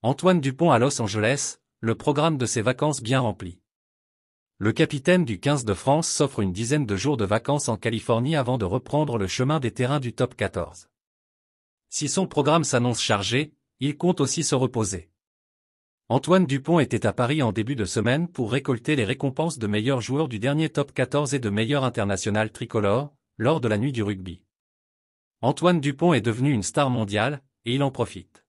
Antoine Dupont à Los Angeles, le programme de ses vacances bien rempli. Le capitaine du 15 de France s'offre une dizaine de jours de vacances en Californie avant de reprendre le chemin des terrains du top 14. Si son programme s'annonce chargé, il compte aussi se reposer. Antoine Dupont était à Paris en début de semaine pour récolter les récompenses de meilleur joueur du dernier top 14 et de meilleur international tricolore, lors de la nuit du rugby. Antoine Dupont est devenu une star mondiale, et il en profite.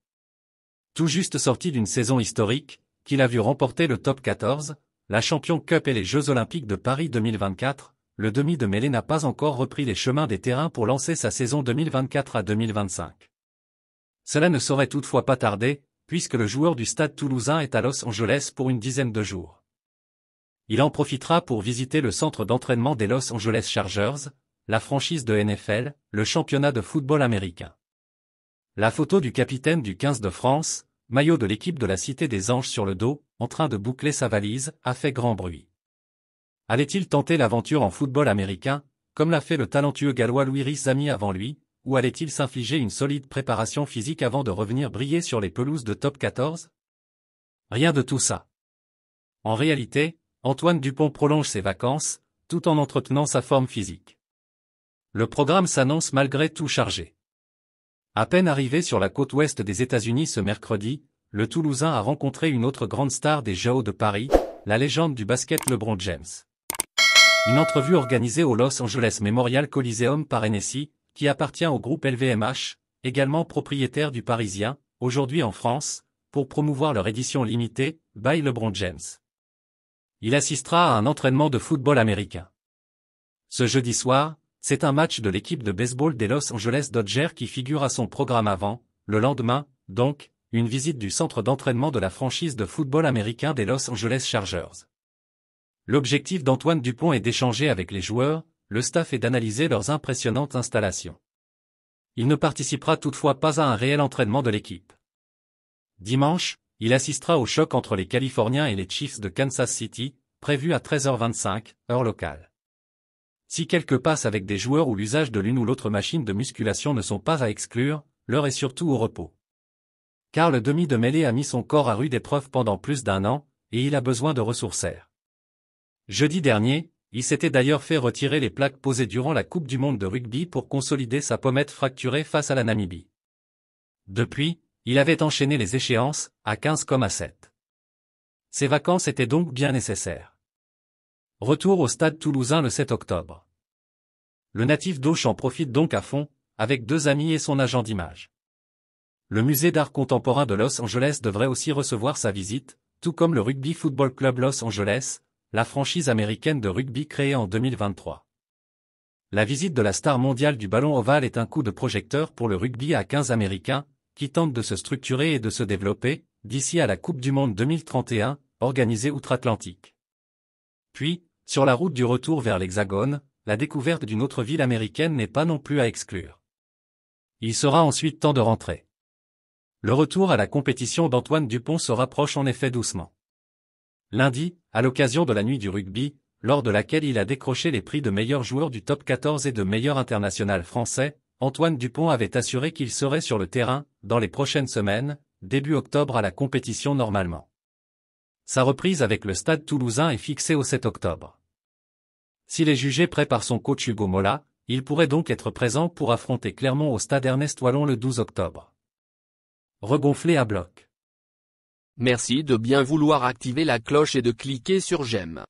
Tout juste sorti d'une saison historique, qu'il a vu remporter le top 14, la Champions Cup et les Jeux Olympiques de Paris 2024, le demi de mêlée n'a pas encore repris les chemins des terrains pour lancer sa saison 2024 à 2025. Cela ne saurait toutefois pas tarder, puisque le joueur du Stade Toulousain est à Los Angeles pour une dizaine de jours. Il en profitera pour visiter le centre d'entraînement des Los Angeles Chargers, la franchise de NFL, le championnat de football américain. La photo du capitaine du 15 de France, maillot de l'équipe de la Cité des Anges sur le dos, en train de boucler sa valise, a fait grand bruit. Allait-il tenter l'aventure en football américain, comme l'a fait le talentueux gallois Louis Risse-Zamy avant lui, ou allait-il s'infliger une solide préparation physique avant de revenir briller sur les pelouses de top 14 ? Rien de tout ça. En réalité, Antoine Dupont prolonge ses vacances, tout en entretenant sa forme physique. Le programme s'annonce malgré tout chargé. À peine arrivé sur la côte ouest des États-Unis ce mercredi, le Toulousain a rencontré une autre grande star des JO de Paris, la légende du basket LeBron James. Une entrevue organisée au Los Angeles Memorial Coliseum par NBC, qui appartient au groupe LVMH, également propriétaire du Parisien, aujourd'hui en France, pour promouvoir leur édition limitée, by LeBron James. Il assistera à un entraînement de football américain. Ce jeudi soir, c'est un match de l'équipe de baseball des Los Angeles Dodgers qui figure à son programme avant, le lendemain, donc, une visite du centre d'entraînement de la franchise de football américain des Los Angeles Chargers. L'objectif d'Antoine Dupont est d'échanger avec les joueurs, le staff et d'analyser leurs impressionnantes installations. Il ne participera toutefois pas à un réel entraînement de l'équipe. Dimanche, il assistera au choc entre les Californiens et les Chiefs de Kansas City, prévu à 13h25, heure locale. Si quelques passes avec des joueurs ou l'usage de l'une ou l'autre machine de musculation ne sont pas à exclure, l'heure est surtout au repos. Car le demi de mêlée a mis son corps à rude épreuve pendant plus d'un an, et il a besoin de ressourceurs. Jeudi dernier, il s'était d'ailleurs fait retirer les plaques posées durant la Coupe du Monde de rugby pour consolider sa pommette fracturée face à la Namibie. Depuis, il avait enchaîné les échéances, à 15 comme à 7. Ses vacances étaient donc bien nécessaires. Retour au Stade Toulousain le 7 octobre. Le natif d'Auch en profite donc à fond, avec 2 amis et son agent d'image. Le musée d'art contemporain de Los Angeles devrait aussi recevoir sa visite, tout comme le Rugby Football Club Los Angeles, la franchise américaine de rugby créée en 2023. La visite de la star mondiale du ballon ovale est un coup de projecteur pour le rugby à 15 américain, qui tente de se structurer et de se développer, d'ici à la Coupe du Monde 2031, organisée outre-Atlantique. Puis, sur la route du retour vers l'Hexagone, la découverte d'une autre ville américaine n'est pas non plus à exclure. Il sera ensuite temps de rentrer. Le retour à la compétition d'Antoine Dupont se rapproche en effet doucement. Lundi, à l'occasion de la nuit du rugby, lors de laquelle il a décroché les prix de meilleur joueur du top 14 et de meilleur international français, Antoine Dupont avait assuré qu'il serait sur le terrain, dans les prochaines semaines, début octobre à la compétition normalement. Sa reprise avec le Stade Toulousain est fixée au 7 octobre. S'il est jugé prêt par son coach Hugo Mola, il pourrait donc être présent pour affronter Clermont au Stade Ernest Wallon le 12 octobre. Regonflé à bloc. Merci de bien vouloir activer la cloche et de cliquer sur j'aime.